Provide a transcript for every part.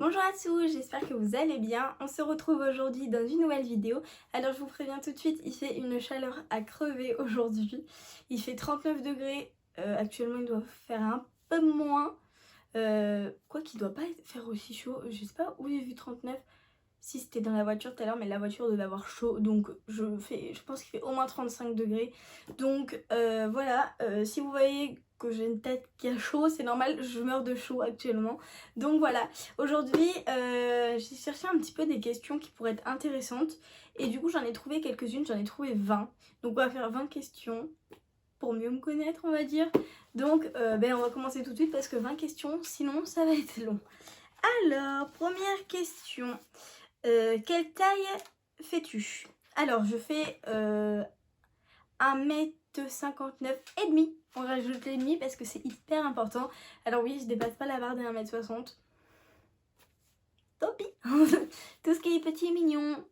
Bonjour à tous, j'espère que vous allez bien. On se retrouve aujourd'hui dans une nouvelle vidéo. Alors je vous préviens tout de suite, il fait une chaleur à crever aujourd'hui. Il fait 39 degrés, actuellement il doit faire un peu moins. Quoi qu'il doit pas faire aussi chaud, je sais pas où j'ai vu 39. Si c'était dans la voiture tout à l'heure, mais la voiture devait avoir chaud, donc je pense qu'il fait au moins 35 degrés. Donc voilà, si vous voyez que j'ai une tête qui a chaud, c'est normal, je meurs de chaud actuellement. Donc voilà, aujourd'hui j'ai cherché un petit peu des questions qui pourraient être intéressantes, et du coup j'en ai trouvé quelques-unes, j'en ai trouvé 20. Donc on va faire 20 questions pour mieux me connaître, on va dire. Donc on va commencer tout de suite parce que 20 questions, sinon ça va être long. Alors, première question. Quelle taille fais-tu? Alors je fais 1m59 et demi. On rajoute les demi parce que c'est hyper important. Alors oui, je dépasse pas la barre des 1m60. Tant pis. Tout ce qui est petit et mignon.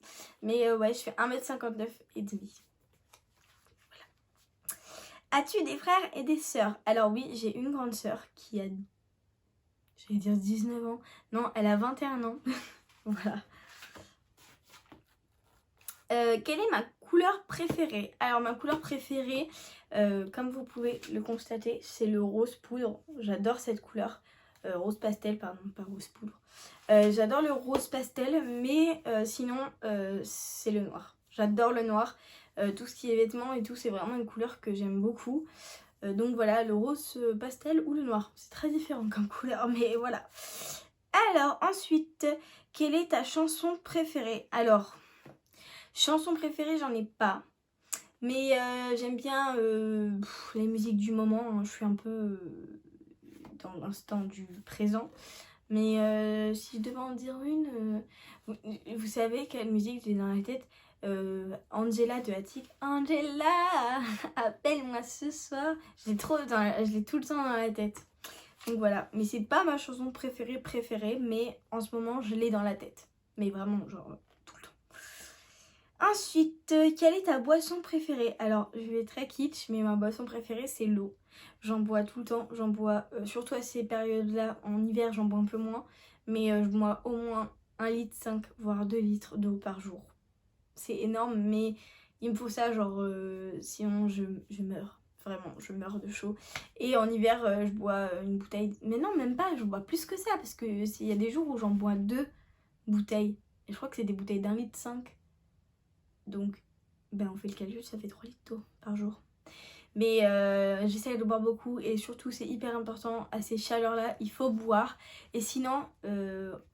Mais ouais, je fais 1m59 et demi. Voilà. As-tu des frères et des sœurs? Alors oui, j'ai une grande sœur qui a, j'allais dire 19 ans. Non, elle a 21 ans. Voilà. Quelle est ma couleur préférée? Alors ma couleur préférée, comme vous pouvez le constater, c'est le rose poudre. J'adore cette couleur. Rose pastel, pardon, pas rose poudre. J'adore le rose pastel, mais sinon c'est le noir. J'adore le noir. Tout ce qui est vêtements et tout, c'est vraiment une couleur que j'aime beaucoup. Donc voilà, le rose pastel ou le noir. C'est très différent comme couleur, mais voilà. Alors ensuite, quelle est ta chanson préférée? Alors... chanson préférée, j'en ai pas. Mais j'aime bien les musiques du moment. Hein. Je suis un peu dans l'instant du présent. Mais si je devais en dire une, vous savez quelle musique j'ai dans la tête? Angela de Attic. Angela, appelle-moi ce soir. Je l'ai tout le temps dans la tête. Donc voilà. Mais c'est pas ma chanson préférée. Mais en ce moment, je l'ai dans la tête. Mais vraiment, genre... Ensuite, quelle est ta boisson préférée? Alors, je vais être très kitsch, mais ma boisson préférée, c'est l'eau. J'en bois tout le temps, j'en bois surtout à ces périodes-là. En hiver, j'en bois un peu moins, mais je bois au moins 1,5 litre, voire 2 litres d'eau par jour. C'est énorme, mais il me faut ça, genre, sinon je meurs. Vraiment, je meurs de chaud. Et en hiver, je bois une bouteille. Mais non, même pas, je bois plus que ça, parce que il y a des jours où j'en bois 2 bouteilles. Et je crois que c'est des bouteilles d'1,5 litre. Donc, on fait le calcul, ça fait 3 litres d'eau par jour. Mais j'essaye de boire beaucoup et surtout c'est hyper important à ces chaleurs-là, il faut boire. Et sinon,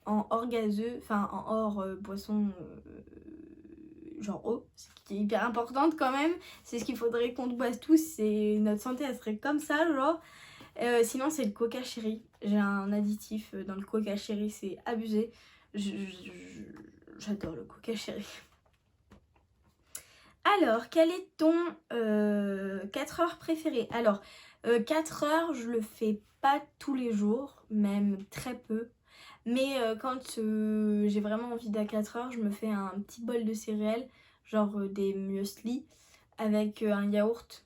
en hors gazeux, enfin en hors boisson, genre eau, ce qui est hyper importante quand même, c'est ce qu'il faudrait qu'on boive tous, c'est notre santé, elle serait comme ça, genre. Sinon c'est le coca cherry, j'ai un additif dans le coca cherry, c'est abusé. J'adore le coca cherry. Alors, quel est ton 4 heures préféré? Alors, 4 heures, je le fais pas tous les jours, même très peu. Mais quand j'ai vraiment envie d'à 4 heures, je me fais un petit bol de céréales, genre des muesli, avec un yaourt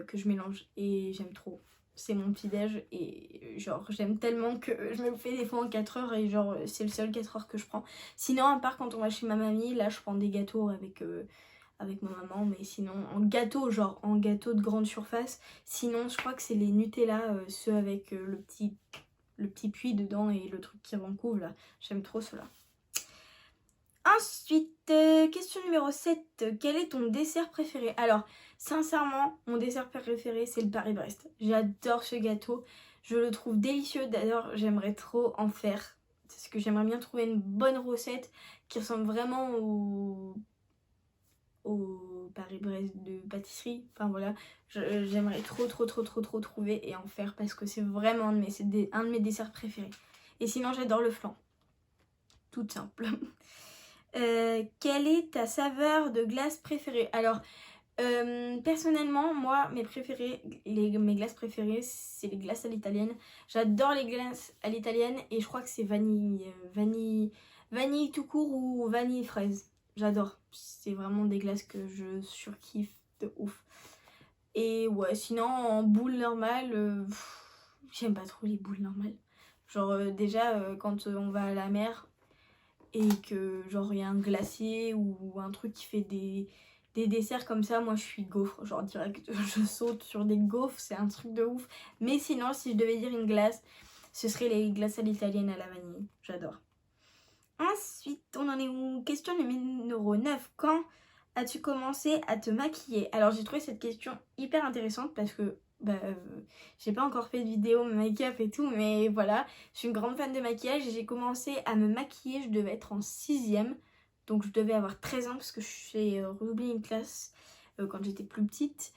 que je mélange. Et j'aime trop. C'est mon petit déj et genre j'aime tellement que je me le fais des fois en 4 heures et genre c'est le seul 4 heures que je prends. Sinon, à part quand on va chez ma mamie, là je prends des gâteaux avec ma maman, mais sinon en gâteau, genre en gâteau de grande surface. Sinon je crois que c'est les Nutella, ceux avec le petit puits dedans et le truc qui recouvre là. J'aime trop cela. Ensuite, question numéro 7. Quel est ton dessert préféré? Alors, sincèrement, mon dessert préféré, c'est le Paris-Brest. J'adore ce gâteau. Je le trouve délicieux. D'ailleurs, j'aimerais trop en faire. Parce que j'aimerais bien trouver une bonne recette qui ressemble vraiment au Paris-Brest de pâtisserie. Enfin voilà, j'aimerais trop trouver et en faire parce que c'est vraiment un de mes desserts préférés. Et sinon, j'adore le flan. Tout simple. Quelle est ta saveur de glace préférée? Alors, personnellement, moi, mes glaces préférées, c'est les glaces à l'italienne. J'adore les glaces à l'italienne et je crois que c'est vanille tout court ou vanille fraise. J'adore. C'est vraiment des glaces que je surkiffe de ouf. Et ouais, sinon, en boule normale, j'aime pas trop les boules normales. Genre déjà quand on va à la mer et que genre il y a un glacier ou un truc qui fait des desserts comme ça, moi je suis gaufre, genre direct je saute sur des gaufres, c'est un truc de ouf. Mais sinon si je devais dire une glace, ce serait les glaces à l'italienne à la vanille, j'adore. Ensuite on en est où? Question numéro 9. Quand as-tu commencé à te maquiller? Alors j'ai trouvé cette question hyper intéressante parce que j'ai pas encore fait de vidéo make-up et tout, mais voilà, je suis une grande fan de maquillage et j'ai commencé à me maquiller, je devais être en 6ème, donc je devais avoir 13 ans parce que j'ai redoublé une classe quand j'étais plus petite,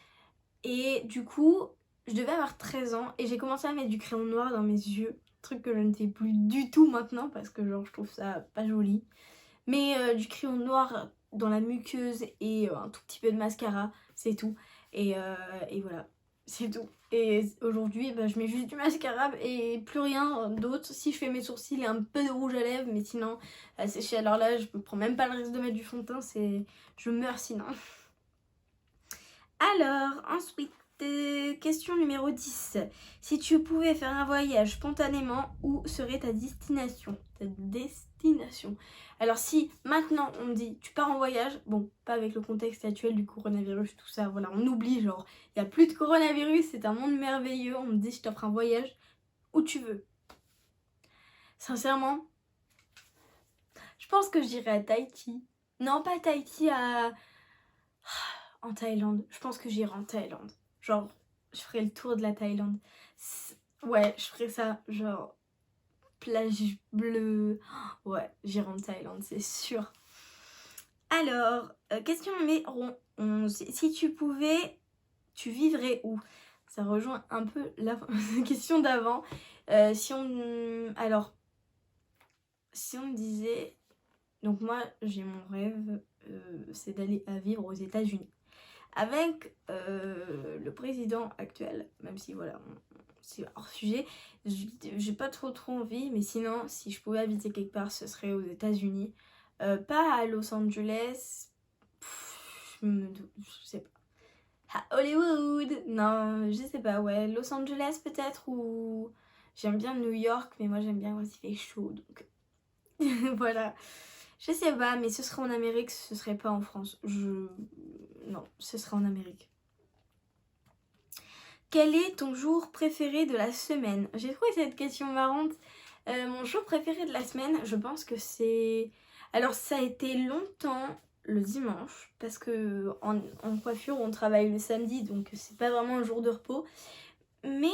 et du coup je devais avoir 13 ans et j'ai commencé à mettre du crayon noir dans mes yeux, truc que je ne fais plus du tout maintenant parce que genre je trouve ça pas joli, mais du crayon noir dans la muqueuse et un tout petit peu de mascara, c'est tout, et voilà. C'est tout. Et aujourd'hui, je mets juste du mascara et plus rien d'autre. Si je fais mes sourcils et un peu de rouge à lèvres, mais sinon, à sécher, alors là, je me prends même pas le risque de mettre du fond de teint, je meurs sinon. Alors, ensuite, question numéro 10. Si tu pouvais faire un voyage spontanément, où serait ta destination? Ta destination. Alors si maintenant on me dit tu pars en voyage, bon, pas avec le contexte actuel du coronavirus, tout ça, voilà, on oublie, genre, il n'y a plus de coronavirus, c'est un monde merveilleux, on me dit je t'offre un voyage où tu veux. Sincèrement, je pense que j'irai à Tahiti. Non, pas Tahiti, en Thaïlande. Je pense que j'irai en Thaïlande. Genre, je ferai le tour de la Thaïlande. Ouais, je ferai ça, genre, plage bleue. Ouais, j'irai en Thaïlande, c'est sûr. Alors, question numéro 11. Si tu pouvais, tu vivrais où? Ça rejoint un peu la question d'avant. Si on me disait... Donc moi, j'ai mon rêve, c'est d'aller à vivre aux États-Unis. Avec le président actuel, même si voilà, c'est hors sujet, j'ai pas trop envie, mais sinon, si je pouvais habiter quelque part, ce serait aux États-Unis. Pas à Los Angeles, je sais pas. À Hollywood, non, je sais pas, ouais, Los Angeles peut-être, ou j'aime bien New York, mais moi j'aime bien quand il fait chaud, donc voilà. Je sais pas, mais ce serait en Amérique, ce serait pas en France. Non, ce serait en Amérique. Quel est ton jour préféré de la semaine? J'ai trouvé cette question marrante. Mon jour préféré de la semaine, je pense que c'est... Alors ça a été longtemps le dimanche, parce que en coiffure on travaille le samedi, donc c'est pas vraiment un jour de repos. Mais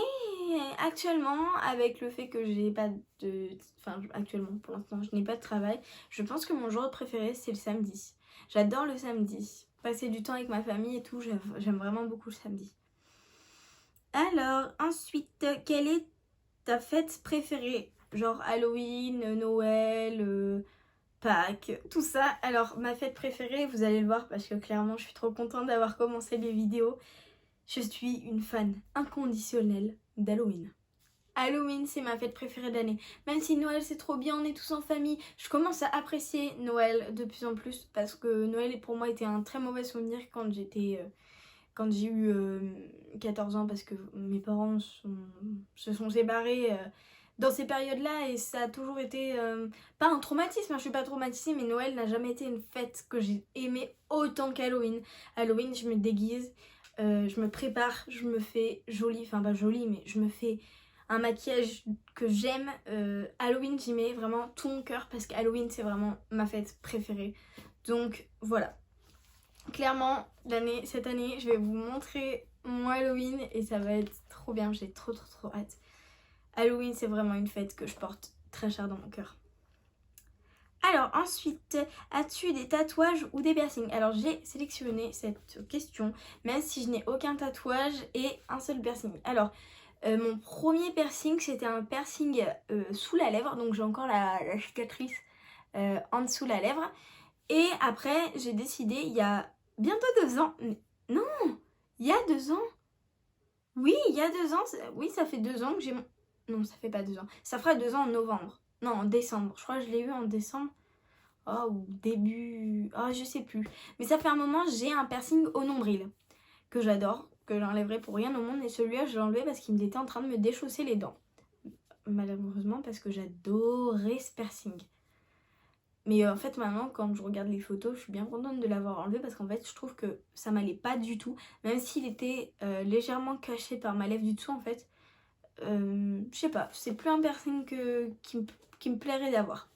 actuellement, avec le fait que j'ai pas de... Enfin, actuellement, pour l'instant, je n'ai pas de travail, je pense que mon jour préféré, c'est le samedi. J'adore le samedi. Passer du temps avec ma famille et tout, j'aime vraiment beaucoup le samedi. Alors, ensuite, quelle est ta fête préférée? Genre Halloween, Noël, Pâques, tout ça. Alors, ma fête préférée, vous allez le voir parce que clairement, je suis trop contente d'avoir commencé les vidéos. Je suis une fan inconditionnelle d'Halloween. Halloween, c'est ma fête préférée de l'année. Même si Noël, c'est trop bien, on est tous en famille. Je commence à apprécier Noël de plus en plus parce que Noël, pour moi, était un très mauvais souvenir quand j'ai eu 14 ans parce que mes parents se sont séparés dans ces périodes-là et ça a toujours été pas un traumatisme, hein, je suis pas traumatisée, mais Noël n'a jamais été une fête que j'ai aimée autant qu'Halloween. Halloween, je me déguise, je me prépare, je me fais jolie, enfin pas jolie, mais je me fais un maquillage que j'aime. Halloween, j'y mets vraiment tout mon cœur parce qu'Halloween, c'est vraiment ma fête préférée. Donc voilà. Clairement, cette année, je vais vous montrer mon Halloween et ça va être trop bien, j'ai trop hâte. Halloween, c'est vraiment une fête que je porte très cher dans mon cœur. Alors ensuite, as-tu des tatouages ou des piercings? Alors j'ai sélectionné cette question, même si je n'ai aucun tatouage et un seul piercing. Alors, mon premier piercing, c'était un piercing sous la lèvre, donc j'ai encore la cicatrice en dessous la lèvre. Et après, j'ai décidé, il y a bientôt 2 ans, non, il y a 2 ans, oui, il y a 2 ans, oui, ça fait 2 ans que j'ai mon... Non, ça fait pas 2 ans, ça fera 2 ans en novembre, non, en décembre, je crois que je l'ai eu en décembre, ou début, je sais plus. Mais ça fait un moment, j'ai un piercing au nombril, que j'adore, que j'enlèverai pour rien au monde, et celui-là, je l'ai enlevé parce qu'il était en train de me déchausser les dents. malheureusement, parce que j'adorais ce piercing. Mais en fait maintenant quand je regarde les photos, je suis bien contente de l'avoir enlevé parce qu'en fait je trouve que ça m'allait pas du tout. Même s'il était légèrement caché par ma lèvre du dessous en fait. Je sais pas, c'est plus un piercing qui me plairait d'avoir.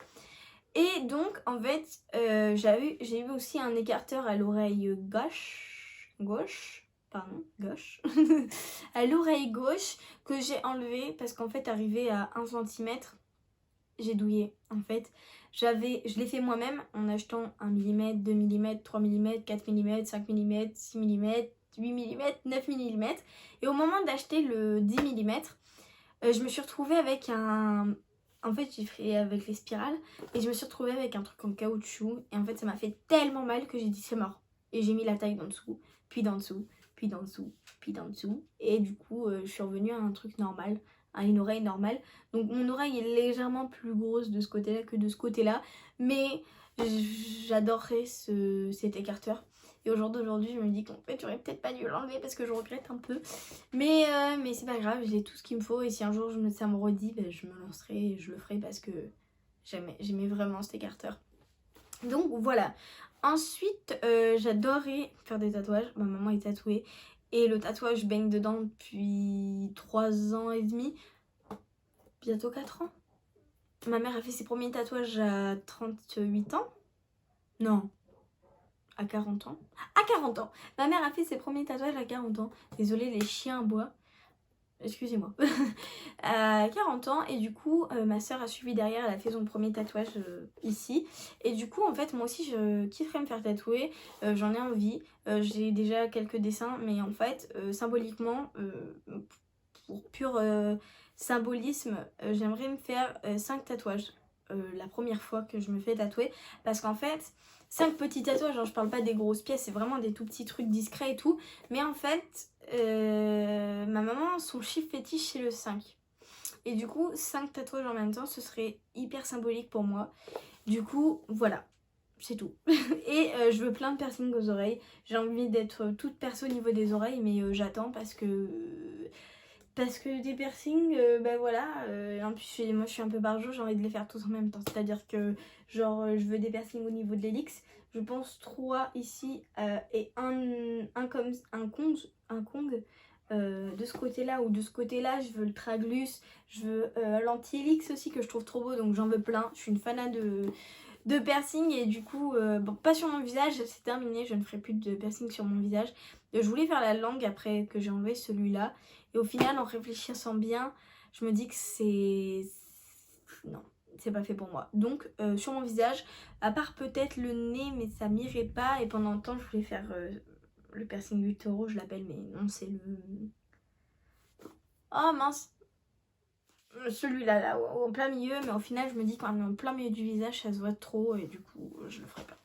Et donc en fait j'ai eu aussi un écarteur à l'oreille gauche, à l'oreille gauche que j'ai enlevé parce qu'en fait arrivé à 1 centimètre j'ai douillé en fait. Je l'ai fait moi-même en achetant 1 mm, 2 mm, 3 mm, 4 mm, 5 mm, 6 mm, 8 mm, 9 mm. Et au moment d'acheter le 10 mm, je me suis retrouvée avec un... En fait j'ai fait avec les spirales et je me suis retrouvée avec un truc en caoutchouc. Et en fait ça m'a fait tellement mal que j'ai dit c'est mort. Et j'ai mis la taille d'en dessous, puis d'en dessous, puis d'en dessous, puis d'en dessous. Et du coup je suis revenue à un truc normal, à une oreille normale. Donc mon oreille est légèrement plus grosse de ce côté-là que de ce côté-là. Mais j'adorerais cet écarteur. Et aujourd'hui, je me dis qu'en fait, j'aurais peut-être pas dû l'enlever parce que je regrette un peu. Mais c'est pas grave, j'ai tout ce qu'il me faut. Et si un jour ça me redit, ben, je me lancerai et je le ferai parce que j'aimais vraiment cet écarteur. Donc voilà. Ensuite, j'adorais faire des tatouages. Ma maman est tatouée. Et le tatouage, je baigne dedans depuis 3 ans et demi. Bientôt 4 ans. Ma mère a fait ses premiers tatouages à 38 ans. Non. À 40 ans. À 40 ans. Ma mère a fait ses premiers tatouages à 40 ans. Désolée, les chiens aboient. Excusez-moi. À 40 ans. Et du coup, ma soeur a suivi derrière. Elle a fait son premier tatouage ici. Et du coup, en fait, moi aussi, je kifferais me faire tatouer. J'en ai envie. J'ai déjà quelques dessins. Mais en fait, symboliquement, pour pur symbolisme, j'aimerais me faire 5 tatouages. La première fois que je me fais tatouer. Parce qu'en fait... 5 petits tatouages, genre je parle pas des grosses pièces, c'est vraiment des tout petits trucs discrets et tout. Mais en fait, ma maman, son chiffre fétiche c'est le 5. Et du coup, 5 tatouages en même temps, ce serait hyper symbolique pour moi. Du coup, voilà, c'est tout. Et je veux plein de piercings aux oreilles. J'ai envie d'être toute perso au niveau des oreilles, mais j'attends parce que des piercings, ben voilà, en plus moi je suis un peu barjot, j'ai envie de les faire tous en même temps. C'est-à-dire que genre je veux des piercings au niveau de l'hélix, je pense 3 ici et un comme un Kong de ce côté-là ou de ce côté-là. Je veux le traglus, je veux l'anti-hélix aussi que je trouve trop beau, donc j'en veux plein. Je suis une fanat de piercing et du coup, bon, pas sur mon visage, c'est terminé, je ne ferai plus de piercing sur mon visage. Je voulais faire la langue après que j'ai enlevé celui-là. Et au final, en réfléchissant bien, je me dis que c'est... Non, c'est pas fait pour moi. Donc, sur mon visage, à part peut-être le nez, mais ça m'irait pas. Et pendant le temps, je voulais faire le piercing 8 euros, je l'appelle, mais non, c'est le... Oh mince, celui-là, là, en plein milieu. Mais au final, je me dis quand même en plein milieu du visage, ça se voit trop. Et du coup, je le ferai pas.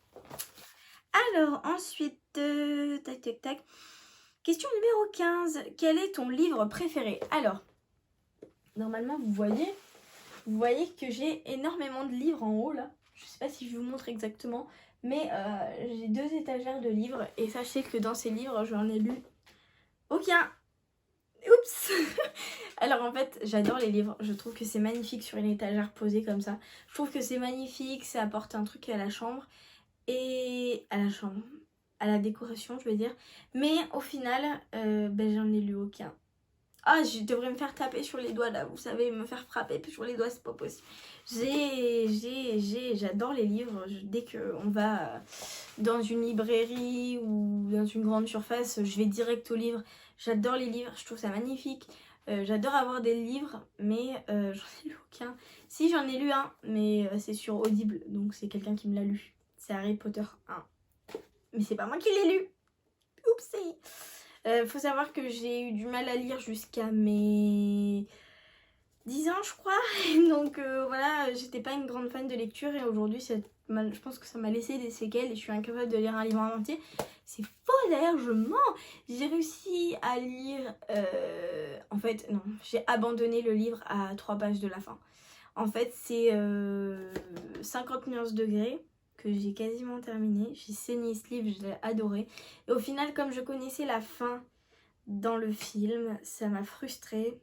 Alors, ensuite, tac, tac, tac. Question numéro 15. Quel est ton livre préféré? Alors, normalement, vous voyez que j'ai énormément de livres en haut, là. Je sais pas si je vous montre exactement, mais j'ai 2 étagères de livres. Et sachez que dans ces livres, j'en ai lu aucun. Oups. Alors en fait, j'adore les livres. Je trouve que c'est magnifique sur une étagère posée comme ça. Je trouve que c'est magnifique, ça apporte un truc à la chambre. Et à la chambre, à la décoration je veux dire, mais au final ben, j'en ai lu aucun. Ah, je devrais me faire taper sur les doigts là, vous savez, me faire frapper sur les doigts, c'est pas possible. J'adore les livres. Dès qu'on va dans une librairie ou dans une grande surface, je vais direct aux livres. J'adore les livres, je trouve ça magnifique. J'adore avoir des livres, mais j'en ai lu aucun. Si, j'en ai lu un, mais c'est sur Audible, donc c'est quelqu'un qui me l'a lu. C'est Harry Potter 1. Mais c'est pas moi qui l'ai lu. Oupsie. Faut savoir que j'ai eu du mal à lire jusqu'à mes 10 ans, je crois. Donc voilà, j'étais pas une grande fan de lecture. Et aujourd'hui, je pense que ça m'a laissé des séquelles. Et je suis incapable de lire un livre en entier. C'est faux d'ailleurs, je mens. J'ai réussi à lire... En fait, non. J'ai abandonné le livre à 3 pages de la fin. En fait, c'est 50 nuances degrés que j'ai quasiment terminé. J'ai saigné ce livre, je l'ai adoré. Et au final, comme je connaissais la fin dans le film, ça m'a frustrée.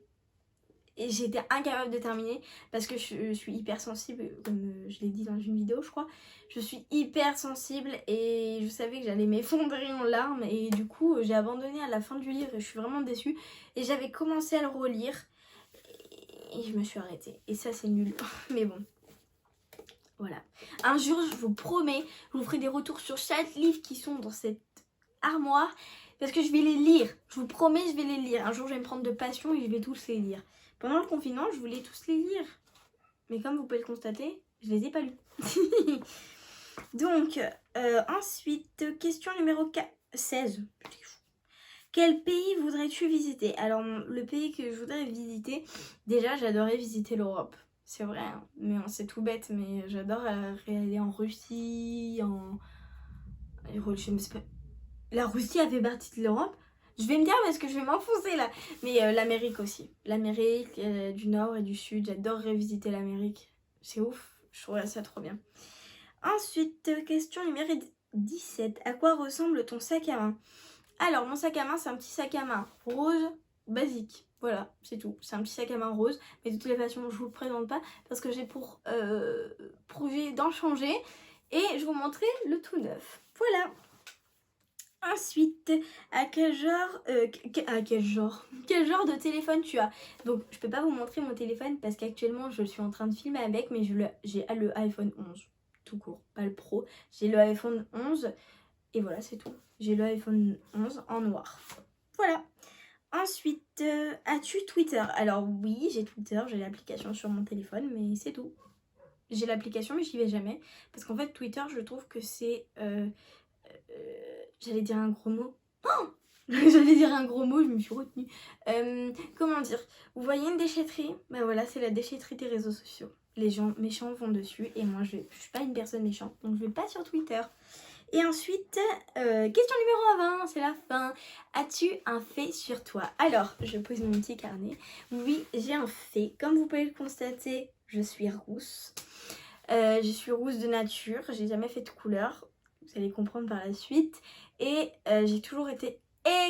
Et j'étais incapable de terminer parce que je suis hyper sensible, comme je l'ai dit dans une vidéo je crois. Je suis hyper sensible et je savais que j'allais m'effondrer en larmes et du coup j'ai abandonné à la fin du livre et je suis vraiment déçue. Et j'avais commencé à le relire et je me suis arrêtée. Et ça c'est nul, mais bon. Voilà. Un jour je vous promets, je vous ferai des retours sur chaque livre qui sont dans cette armoire. Parce que je vais les lire, je vous promets je vais les lire. Un jour je vais me prendre de passion et je vais tous les lire. Pendant le confinement, je voulais tous les lire. Mais comme vous pouvez le constater, je les ai pas lus. Donc, ensuite, question numéro 16. Quel pays voudrais-tu visiter? Alors, le pays que je voudrais visiter, déjà, j'adorais visiter l'Europe. C'est vrai, hein, mais c'est tout bête, mais j'adore aller en Russie, je ne sais pas. La Russie a fait partie de l'Europe? Je vais me dire parce que je vais m'enfoncer là. Mais l'Amérique aussi. L'Amérique du Nord et du Sud. J'adorerais visiter l'Amérique. C'est ouf. Je trouverais ça trop bien. Ensuite, question numéro 17. À quoi ressemble ton sac à main? Alors, mon sac à main, c'est un petit sac à main rose basique. Voilà, c'est tout. C'est un petit sac à main rose. Mais de toutes les façons, je vous le présente pas parce que j'ai pour projet d'en changer. Et je vous montrer le tout neuf. Voilà. Ensuite, quel genre de téléphone tu as? Donc, je peux pas vous montrer mon téléphone parce qu'actuellement, je suis en train de filmer avec, mais j'ai le iPhone 11, tout court, pas le Pro. J'ai le iPhone 11 et voilà, c'est tout. J'ai le iPhone 11 en noir. Voilà. Ensuite, as-tu Twitter? Alors oui, j'ai Twitter, j'ai l'application sur mon téléphone, mais c'est tout. J'ai l'application, mais j'y vais jamais. Parce qu'en fait, Twitter, je trouve que c'est... j'allais dire un gros mot. Oh j'allais dire un gros mot, je me suis retenue. Comment dire? Vous voyez une déchetterie? Bah voilà, c'est la déchetterie des réseaux sociaux. Les gens méchants vont dessus et moi je suis pas une personne méchante, donc je vais pas sur Twitter. Et ensuite, question numéro 20, c'est la fin. As-tu un fait sur toi? Alors, je pose mon petit carnet. Oui, j'ai un fait. Comme vous pouvez le constater, je suis rousse. Je suis rousse de nature, j'ai jamais fait de couleur. Vous allez comprendre par la suite. Et j'ai toujours été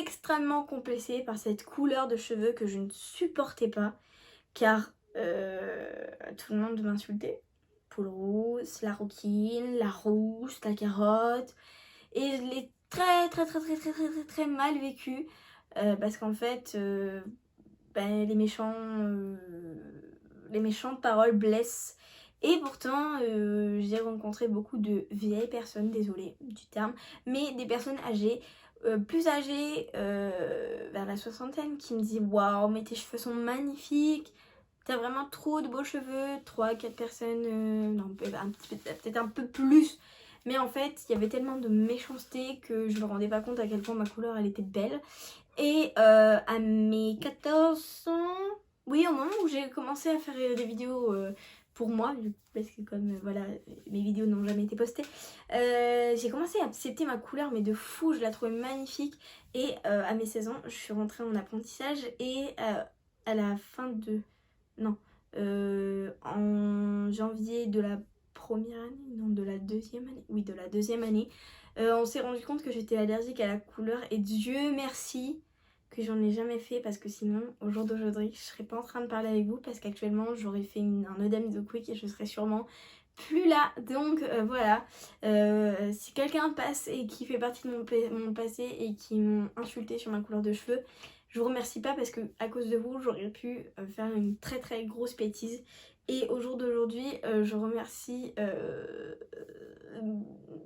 extrêmement complexée par cette couleur de cheveux que je ne supportais pas. Car tout le monde m'insultait. Poule rousse, la rouquine, la rousse, la carotte. Et je l'ai très mal vécu. Parce qu'en fait, les méchantes paroles blessent. Et pourtant, j'ai rencontré beaucoup de vieilles personnes, désolée du terme, mais des personnes âgées, plus âgées, vers la soixantaine, qui me disent waouh, mais tes cheveux sont magnifiques, t'as vraiment trop de beaux cheveux. 3-4 personnes, non, peut-être un peu plus, mais en fait, il y avait tellement de méchanceté que je me rendais pas compte à quel point ma couleur elle était belle. Et à mes 14 ans, oui, au moment où j'ai commencé à faire des vidéos pour moi, parce que comme voilà, mes vidéos n'ont jamais été postées, j'ai commencé à accepter ma couleur, mais de fou, je la trouvais magnifique. Et à mes 16 ans, je suis rentrée en apprentissage et à la fin de... Non, en janvier de la première année, non, de la deuxième année, oui, de la deuxième année, on s'est rendu compte que j'étais allergique à la couleur et Dieu merci que j'en ai jamais fait parce que sinon au jour d'aujourd'hui je serais pas en train de parler avec vous parce qu'actuellement j'aurais fait un œdème de quick et je serais sûrement plus là. Donc voilà, si quelqu'un passe et qui fait partie de mon passé et qui m'ont insulté sur ma couleur de cheveux, je vous remercie pas parce que à cause de vous j'aurais pu faire une très grosse bêtise. Et au jour d'aujourd'hui, je remercie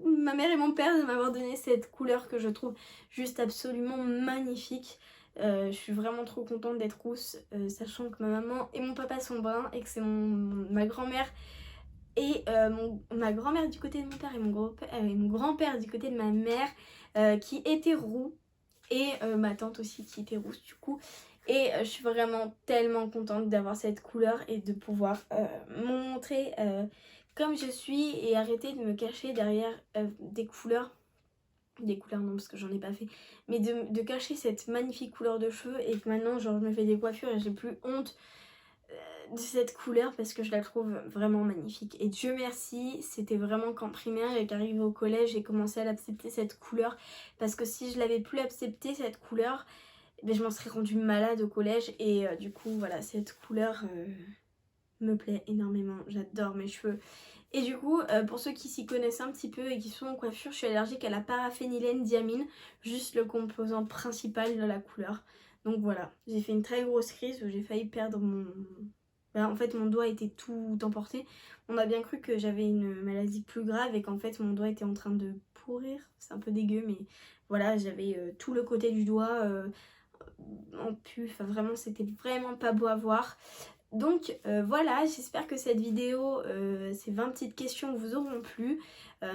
ma mère et mon père de m'avoir donné cette couleur que je trouve juste absolument magnifique. Je suis vraiment trop contente d'être rousse, sachant que ma maman et mon papa sont bruns et que c'est ma grand-mère et ma grand-mère du côté de mon père et mon grand-père du côté de ma mère qui étaient roux et ma tante aussi qui était rousse du coup. Et je suis vraiment tellement contente d'avoir cette couleur et de pouvoir montrer comme je suis et arrêter de me cacher derrière des couleurs non parce que j'en ai pas fait, mais de cacher cette magnifique couleur de cheveux et que maintenant genre je me fais des coiffures et j'ai plus honte de cette couleur parce que je la trouve vraiment magnifique. Et Dieu merci, c'était vraiment qu'en primaire et qu'arrivé au collège j'ai commencé à l'accepter cette couleur parce que si je l'avais plus accepté cette couleur, ben, je m'en serais rendue malade au collège. Et du coup, voilà, cette couleur me plaît énormément. J'adore mes cheveux. Et du coup, pour ceux qui s'y connaissent un petit peu et qui sont en coiffure, je suis allergique à la paraphénylène diamine, juste le composant principal de la couleur. Donc voilà, j'ai fait une très grosse crise où j'ai failli perdre mon... En fait, mon doigt était tout emporté. On a bien cru que j'avais une maladie plus grave et qu'en fait, mon doigt était en train de pourrir. C'est un peu dégueu, mais voilà, j'avais tout le côté du doigt en pu. Enfin, vraiment, c'était vraiment pas beau à voir. Donc voilà, j'espère que cette vidéo, ces 20 petites questions vous auront plu.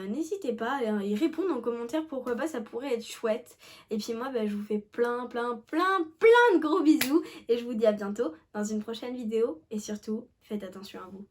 N'hésitez pas à y répondre en commentaire, pourquoi pas, ça pourrait être chouette. Et puis moi, je vous fais plein de gros bisous. Et je vous dis à bientôt dans une prochaine vidéo. Et surtout, faites attention à vous.